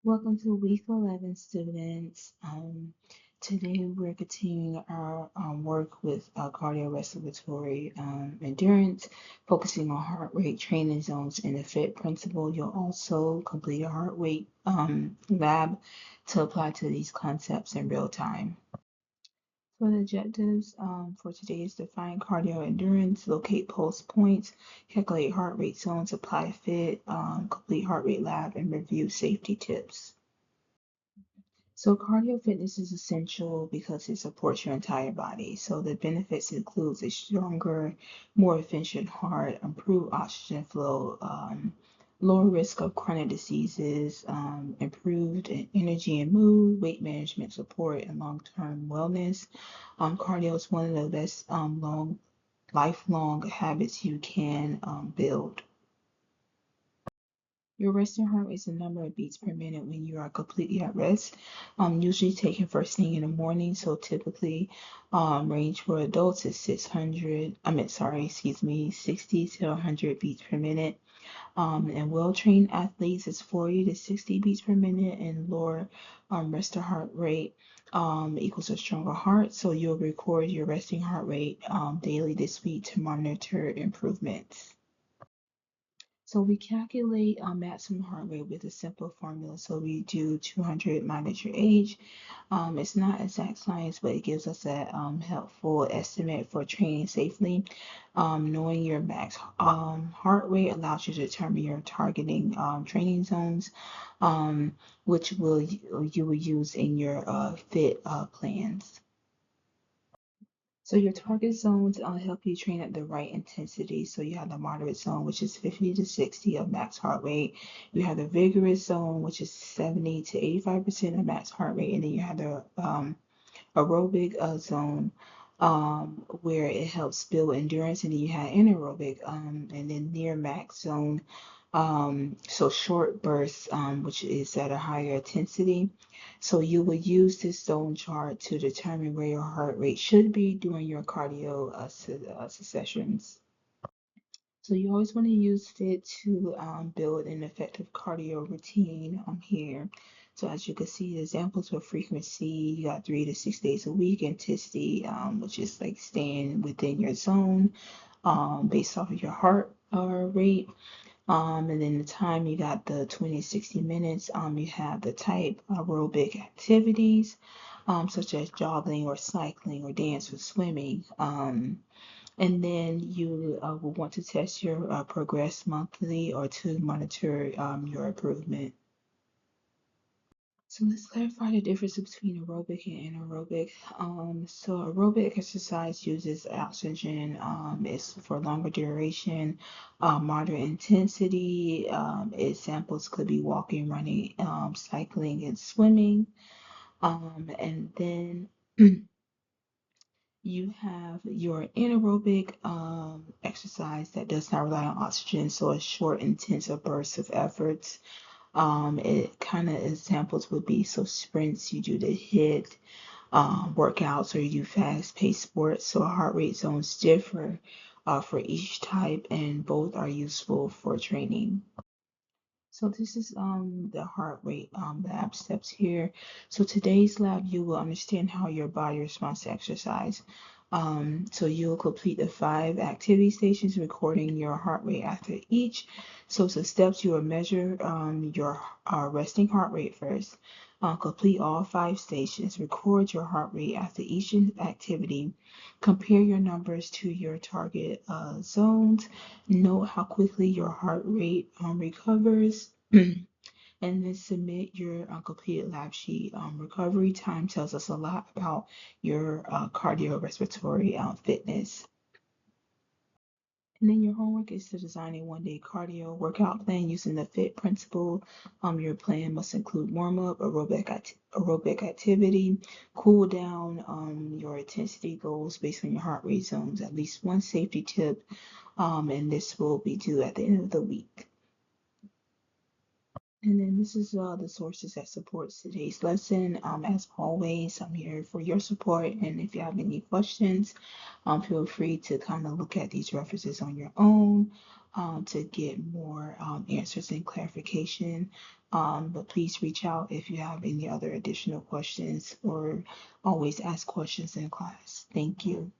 Welcome to week 11, students. Today we're continuing our work with cardiorespiratory endurance, focusing on heart rate training zones and the FIT principle. You'll also complete a heart rate lab to apply to these concepts in real time. For the objectives for today is define cardio endurance, locate pulse points, calculate heart rate zones, apply FIT, complete heart rate lab, and review safety tips. So cardio fitness is essential because it supports your entire body. So the benefits includes a stronger, more efficient heart, improved oxygen flow, lower risk of chronic diseases, improved energy and mood, weight management support, and long-term wellness. Cardio is one of the best lifelong habits you can build. Your resting heart rate is the number of beats per minute when you are completely at rest. Usually taken first thing in the morning, so typically range for adults is 60 to 100 beats per minute. And well-trained athletes is 40 to 60 beats per minute, and lower resting heart rate equals a stronger heart. So you'll record your resting heart rate daily this week to monitor improvements. So we calculate maximum heart rate with a simple formula. So we do 200 minus your age. It's not exact science, but it gives us a helpful estimate for training safely. Knowing your max heart rate allows you to determine your targeting training zones, which you will use in your FIT plans. So your target zones help you train at the right intensity. So you have the moderate zone, which is 50 to 60 of max heart rate. You have the vigorous zone, which is 70 to 85% of max heart rate. And then you have the aerobic zone, where it helps build endurance. And then you have anaerobic, and then near max zone. So short bursts, which is at a higher intensity. So you will use this zone chart to determine where your heart rate should be during your cardio sessions. So you always want to use FIT to build an effective cardio routine here. So as you can see, the examples for frequency, you got 3 to 6 days a week, intensity, which is like staying within your zone based off of your heart rate. And then the time, you got the 20 to 60 minutes. You have the type aerobic activities, such as jogging or cycling or dance or swimming. And then you will want to test your progress monthly or to monitor your improvement. So let's clarify the difference between aerobic and anaerobic. So aerobic exercise uses oxygen. It's for longer duration, moderate intensity. Examples could be walking, running, cycling, and swimming. And then you have your anaerobic exercise that does not rely on oxygen, so a short, intensive bursts of efforts. It kind of examples would be so sprints, you do the HIIT workouts, or you do fast-paced sports. So heart rate zones differ for each type, and both are useful for training. So this is the heart rate lab steps here. So today's lab, you will understand how your body responds to exercise. So you'll complete the 5 activity stations, recording your heart rate after each. So the steps, you will measure your resting heart rate first. Complete all 5 stations, record your heart rate after each activity, compare your numbers to your target zones, note how quickly your heart rate recovers, and then submit your completed lab sheet. Recovery time tells us a lot about your cardiorespiratory fitness. And then your homework is to design a one-day cardio workout plan using the FIT principle. Your plan must include warm-up, aerobic activity, cool down, your intensity goals based on your heart rate zones, at least one safety tip, and this will be due at the end of the week. And then this is the sources that supports today's lesson. As always, I'm here for your support. And if you have any questions, feel free to kind of look at these references on your own. to get more answers and clarification. But please reach out if you have any other additional questions, or always ask questions in class. Thank you.